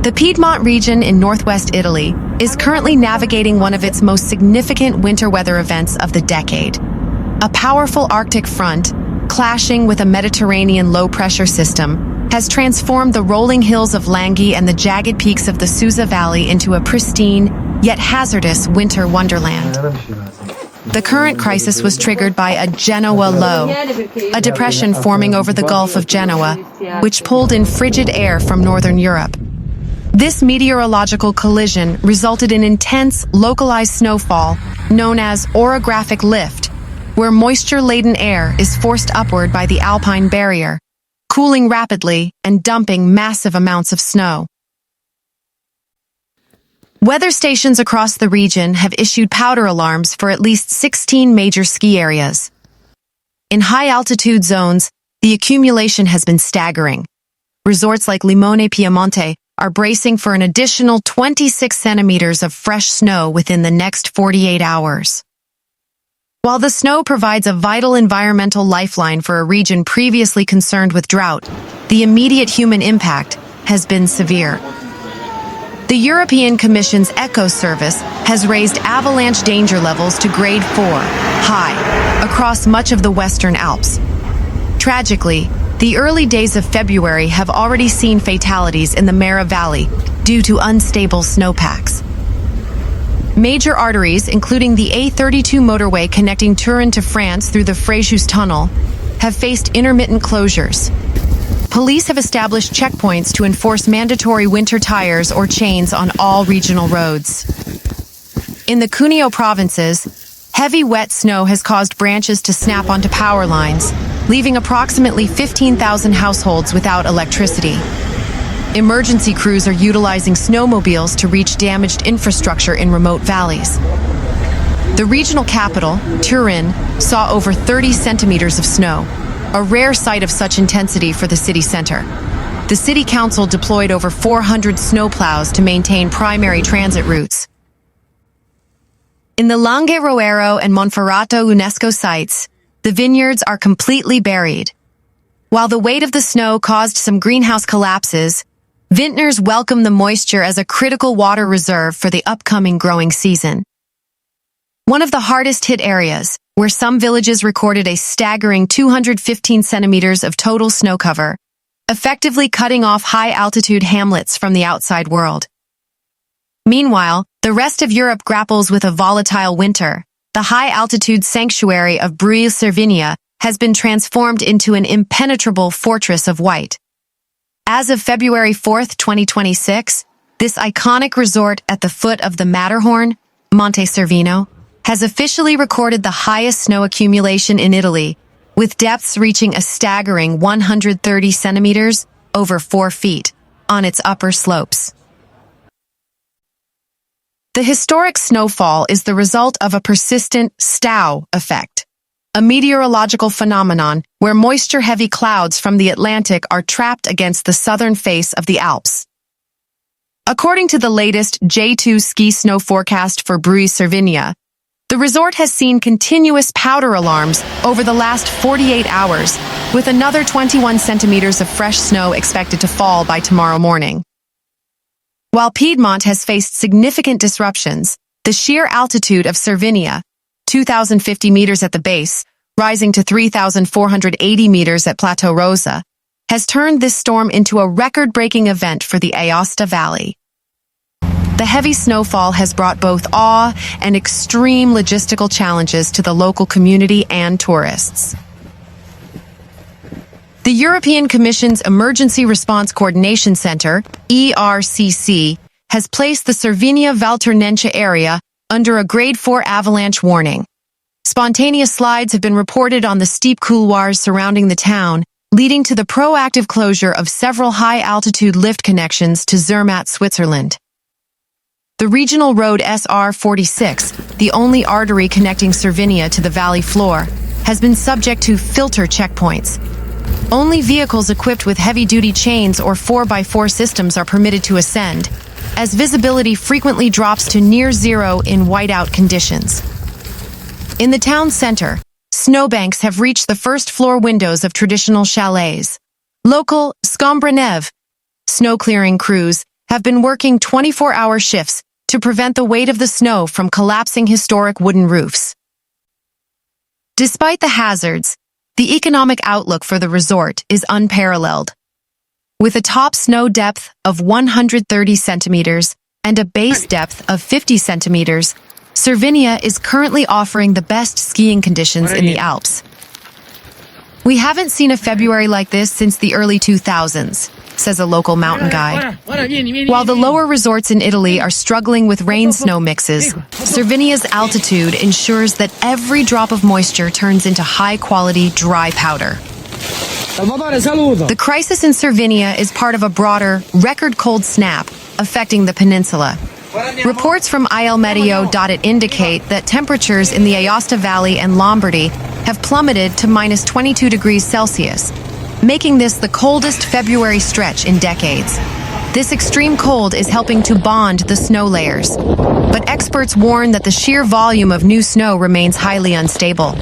The Piedmont region in northwest Italy is currently navigating one of its most significant winter weather events of the decade. A powerful Arctic front, clashing with a Mediterranean low-pressure system, has transformed the rolling hills of Langhe and the jagged peaks of the Susa Valley into a pristine, yet hazardous winter wonderland. The current crisis was triggered by a Genoa low, a depression forming over the Gulf of Genoa, which pulled in frigid air from northern Europe. This meteorological collision resulted in intense, localized snowfall known as orographic lift, where moisture-laden air is forced upward by the alpine barrier, cooling rapidly and dumping massive amounts of snow. Weather stations across the region have issued powder alarms for at least 16 major ski areas. In high-altitude zones, the accumulation has been staggering. Resorts like Limone Piemonte are bracing for an additional 26 centimeters of fresh snow within the next 48 hours. While the snow provides a vital environmental lifeline for a region previously concerned with drought, the immediate human impact has been severe. The European Commission's Eco Service has raised avalanche danger levels to grade 4, high, across much of the Western Alps. Tragically, the early days of February have already seen fatalities in the Mera Valley due to unstable snowpacks. Major arteries, including the A32 motorway connecting Turin to France through the Fréjus Tunnel, have faced intermittent closures. Police have established checkpoints to enforce mandatory winter tires or chains on all regional roads. In the Cuneo provinces, heavy wet snow has caused branches to snap onto power lines, leaving approximately 15,000 households without electricity. Emergency crews are utilizing snowmobiles to reach damaged infrastructure in remote valleys. The regional capital, Turin, saw over 30 centimeters of snow, a rare sight of such intensity for the city center. The city council deployed over 400 snow plows to maintain primary transit routes. In the Langhe Roero and Monferrato UNESCO sites, the vineyards are completely buried. While the weight of the snow caused some greenhouse collapses, vintners welcome the moisture as a critical water reserve for the upcoming growing season. One of the hardest hit areas, where some villages recorded a staggering 215 centimeters of total snow cover, effectively cutting off high-altitude hamlets from the outside world. Meanwhile, the rest of Europe grapples with a volatile winter. The high-altitude sanctuary of Breuil-Cervinia has been transformed into an impenetrable fortress of white. As of February 4, 2026, this iconic resort at the foot of the Matterhorn, Monte Cervino, has officially recorded the highest snow accumulation in Italy, with depths reaching a staggering 130 centimeters, over 4 feet, on its upper slopes. The historic snowfall is the result of a persistent stow effect, a meteorological phenomenon where moisture-heavy clouds from the Atlantic are trapped against the southern face of the Alps. According to the latest J2Ski Snow Forecast for Breuil-Cervinia, the resort has seen continuous powder alarms over the last 48 hours, with another 21 centimeters of fresh snow expected to fall by tomorrow morning. While Piedmont has faced significant disruptions, the sheer altitude of Cervinia, 2,050 meters at the base, rising to 3,480 meters at Plateau Rosa, has turned this storm into a record-breaking event for the Aosta Valley. The heavy snowfall has brought both awe and extreme logistical challenges to the local community and tourists. The European Commission's Emergency Response Coordination Center, ERCC, has placed the Cervinia-Val area under a Grade 4 avalanche warning. Spontaneous slides have been reported on the steep couloirs surrounding the town, leading to the proactive closure of several high-altitude lift connections to Zermatt, Switzerland. The regional road SR46, the only artery connecting Cervinia to the valley floor, has been subject to filter checkpoints. Only vehicles equipped with heavy-duty chains or 4x4 systems are permitted to ascend, as visibility frequently drops to near zero in whiteout conditions. In the town center, snowbanks have reached the first-floor windows of traditional chalets. Local Scombre Neve snow-clearing crews have been working 24-hour shifts to prevent the weight of the snow from collapsing historic wooden roofs. Despite the hazards, the economic outlook for the resort is unparalleled. With a top snow depth of 130 centimeters and a base depth of 50 centimeters, Cervinia is currently offering the best skiing conditions in the Alps. "We haven't seen a February like this since the early 2000s, says a local mountain guide. While the lower resorts in Italy are struggling with rain-snow mixes, Cervinia's altitude ensures that every drop of moisture turns into high-quality, dry powder. The crisis in Cervinia is part of a broader, record-cold snap affecting the peninsula. Reports from ilmeteo.it indicate that temperatures in the Aosta Valley and Lombardy have plummeted to minus 22 degrees Celsius, making this the coldest February stretch in decades. This extreme cold is helping to bond the snow layers, but experts warn that the sheer volume of new snow remains highly unstable.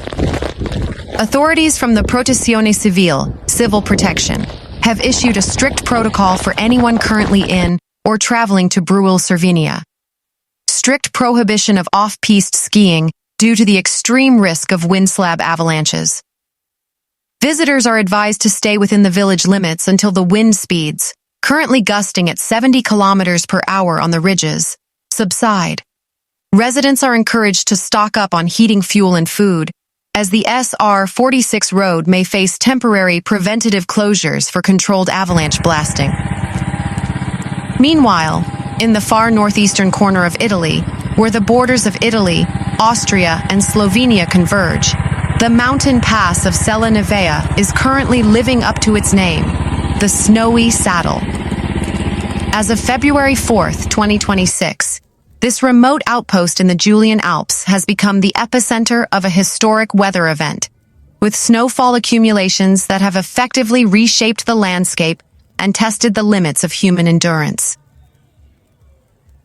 Authorities from the Protezione Civile, Civil Protection, have issued a strict protocol for anyone currently in or traveling to Breuil-Cervinia. Strict prohibition of off-piste skiing due to the extreme risk of wind slab avalanches. Visitors are advised to stay within the village limits until the wind speeds, currently gusting at 70 kilometers per hour on the ridges, subside. Residents are encouraged to stock up on heating fuel and food, as the SR-46 road may face temporary preventative closures for controlled avalanche blasting. Meanwhile, in the far northeastern corner of Italy, where the borders of Italy, Austria, and Slovenia converge, the mountain pass of Sella Nevea is currently living up to its name, the Snowy Saddle. As of February 4th, 2026, this remote outpost in the Julian Alps has become the epicenter of a historic weather event, with snowfall accumulations that have effectively reshaped the landscape and tested the limits of human endurance.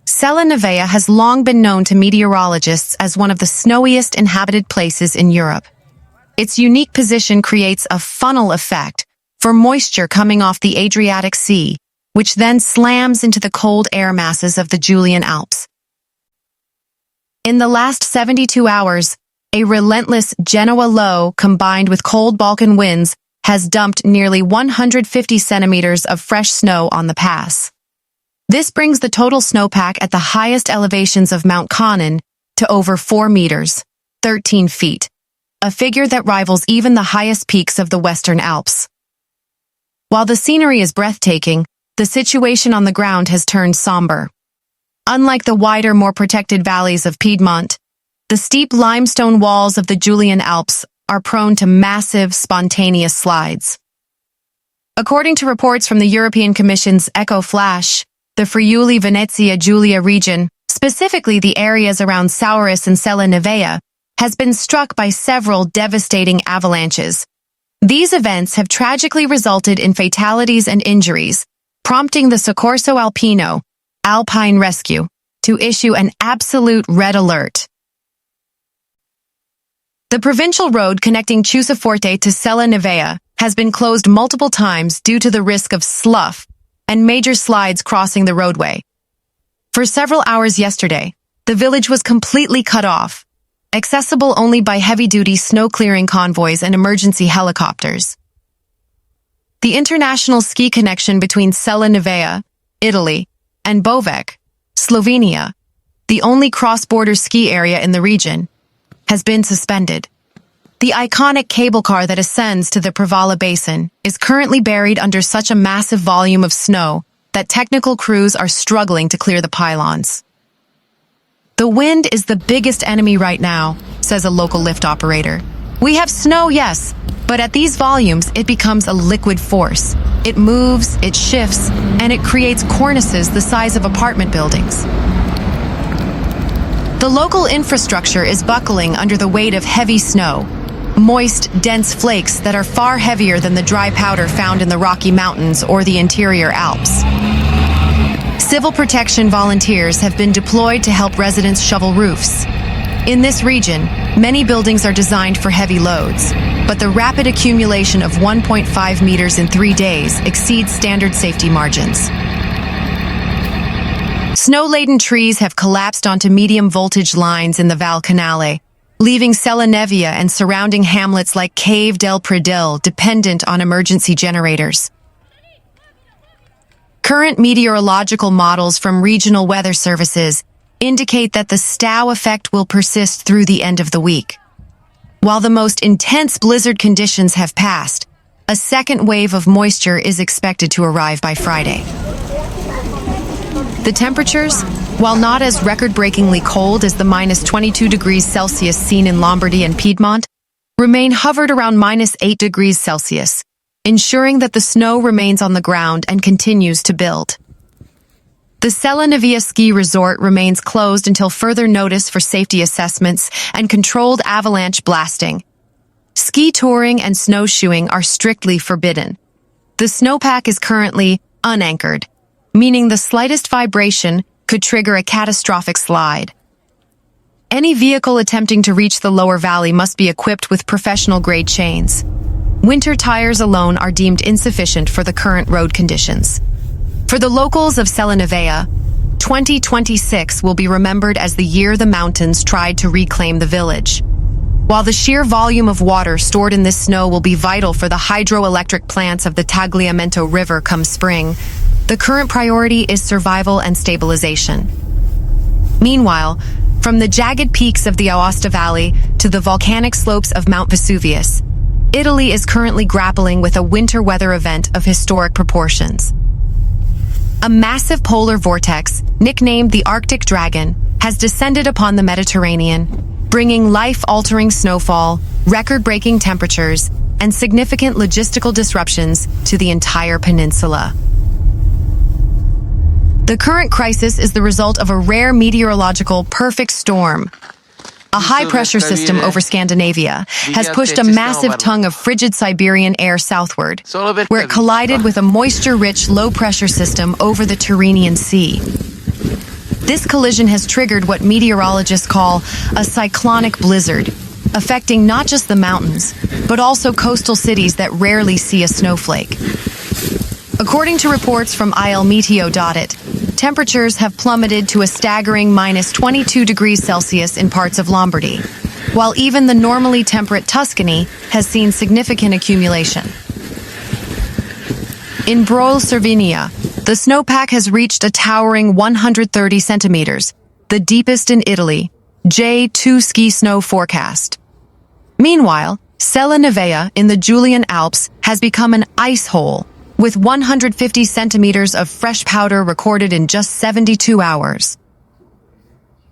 Sella Nevea has long been known to meteorologists as one of the snowiest inhabited places in Europe. Its unique position creates a funnel effect for moisture coming off the Adriatic Sea, which then slams into the cold air masses of the Julian Alps. In the last 72 hours, a relentless Genoa low combined with cold Balkan winds has dumped nearly 150 centimeters of fresh snow on the pass. This brings the total snowpack at the highest elevations of Mount Conan to over 4 meters, 13 feet, a figure that rivals even the highest peaks of the Western Alps. While the scenery is breathtaking, the situation on the ground has turned somber. Unlike the wider, more protected valleys of Piedmont, the steep limestone walls of the Julian Alps are prone to massive, spontaneous slides. According to reports from the European Commission's Eco Flash, the Friuli-Venezia Giulia region, specifically the areas around Sauris and Sella Nevea, has been struck by several devastating avalanches. These events have tragically resulted in fatalities and injuries, prompting the Soccorso Alpino, Alpine Rescue, to issue an absolute red alert. The provincial road connecting Ciusaforte to Sella Nevea has been closed multiple times due to the risk of slough and major slides crossing the roadway. For several hours yesterday, the village was completely cut off, accessible only by heavy-duty snow-clearing convoys and emergency helicopters. The international ski connection between Sella Nevea, Italy, and Bovec, Slovenia, the only cross-border ski area in the region, has been suspended. The iconic cable car that ascends to the Prevala Basin is currently buried under such a massive volume of snow that technical crews are struggling to clear the pylons. The wind is the biggest enemy right now, says a local lift operator. We have snow, yes, but at these volumes it becomes a liquid force. It moves, it shifts, and it creates cornices the size of apartment buildings. The local infrastructure is buckling under the weight of heavy snow, moist, dense flakes that are far heavier than the dry powder found in the Rocky Mountains or the interior Alps. Civil protection volunteers have been deployed to help residents shovel roofs. In this region, many buildings are designed for heavy loads, but the rapid accumulation of 1.5 meters in 3 days exceeds standard safety margins. Snow-laden trees have collapsed onto medium voltage lines in the Val Canale, leaving Sella Nevea and surrounding hamlets like Cave del Predil dependent on emergency generators. Current meteorological models from regional weather services indicate that the Stow effect will persist through the end of the week. While the most intense blizzard conditions have passed, a second wave of moisture is expected to arrive by Friday. The temperatures, while not as record-breakingly cold as the -22 degrees Celsius seen in Lombardy and Piedmont, remain hovered around -8 degrees Celsius, ensuring that the snow remains on the ground and continues to build. The Sella Nevea ski resort remains closed until further notice for safety assessments and controlled avalanche blasting. Ski touring and snowshoeing are strictly forbidden. The snowpack is currently unanchored, meaning the slightest vibration could trigger a catastrophic slide. Any vehicle attempting to reach the lower valley must be equipped with professional-grade chains. Winter tires alone are deemed insufficient for the current road conditions. For the locals of Sella Nevea, 2026 will be remembered as the year the mountains tried to reclaim the village. While the sheer volume of water stored in this snow will be vital for the hydroelectric plants of the Tagliamento River come spring, the current priority is survival and stabilization. Meanwhile, from the jagged peaks of the Aosta Valley to the volcanic slopes of Mount Vesuvius, Italy is currently grappling with a winter weather event of historic proportions. A massive polar vortex, nicknamed the Arctic Dragon, has descended upon the Mediterranean, bringing life-altering snowfall, record-breaking temperatures, and significant logistical disruptions to the entire peninsula. The current crisis is the result of a rare meteorological perfect storm. A high-pressure system over Scandinavia has pushed a massive tongue of frigid Siberian air southward, where it collided with a moisture-rich low-pressure system over the Tyrrhenian Sea. This collision has triggered what meteorologists call a cyclonic blizzard, affecting not just the mountains, but also coastal cities that rarely see a snowflake. According to reports from ilmeteo.it, temperatures have plummeted to a staggering -22 degrees Celsius in parts of Lombardy, while even the normally temperate Tuscany has seen significant accumulation. In Breuil-Cervinia, the snowpack has reached a towering 130 centimeters, the deepest in Italy, J2Ski Snow Forecast. Meanwhile, Sella Nevea in the Julian Alps has become an ice hole, with 150 centimeters of fresh powder recorded in just 72 hours.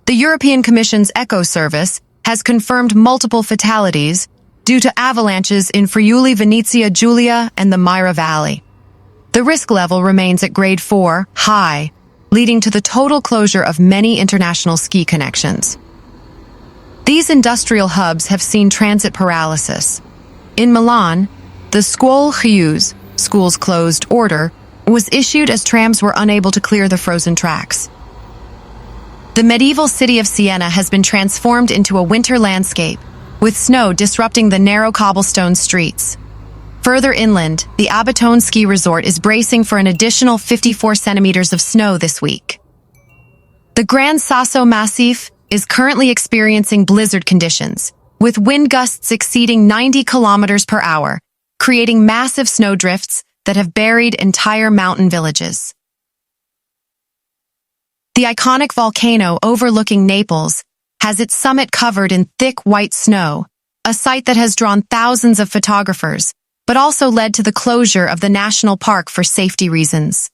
The European Commission's Echo Service has confirmed multiple fatalities due to avalanches in Friuli-Venezia Giulia and the Mira Valley. The risk level remains at grade 4, high, leading to the total closure of many international ski connections. These industrial hubs have seen transit paralysis. In Milan, the Scuole Chiuse, schools closed order, was issued as trams were unable to clear the frozen tracks. The medieval city of Siena has been transformed into a winter landscape, with snow disrupting the narrow cobblestone streets. Further inland, the Abetone ski resort is bracing for an additional 54 centimeters of snow this week. The Gran Sasso Massif is currently experiencing blizzard conditions, with wind gusts exceeding 90 kilometers per hour, creating massive snowdrifts that have buried entire mountain villages. The iconic volcano overlooking Naples has its summit covered in thick white snow, a sight that has drawn thousands of photographers, but also led to the closure of the national park for safety reasons.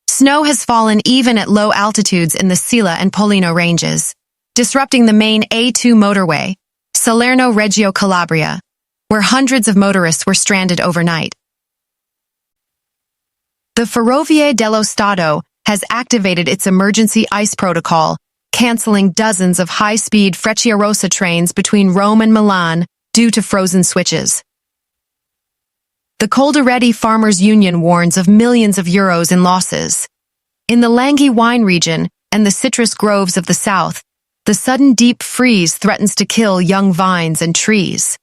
Snow has fallen even at low altitudes in the Sila and Pollino ranges, disrupting the main A2 motorway, Salerno-Reggio Calabria, where hundreds of motorists were stranded overnight. The Ferrovie dello Stato has activated its emergency ice protocol, canceling dozens of high-speed Frecciarossa trains between Rome and Milan due to frozen switches. The Coldiretti Farmers Union warns of millions of euros in losses. In the Langhe wine region and the citrus groves of the south, the sudden deep freeze threatens to kill young vines and trees.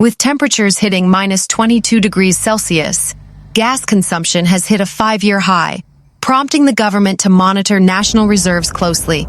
With temperatures hitting -22 degrees Celsius, gas consumption has hit a 5-year high, prompting the government to monitor national reserves closely.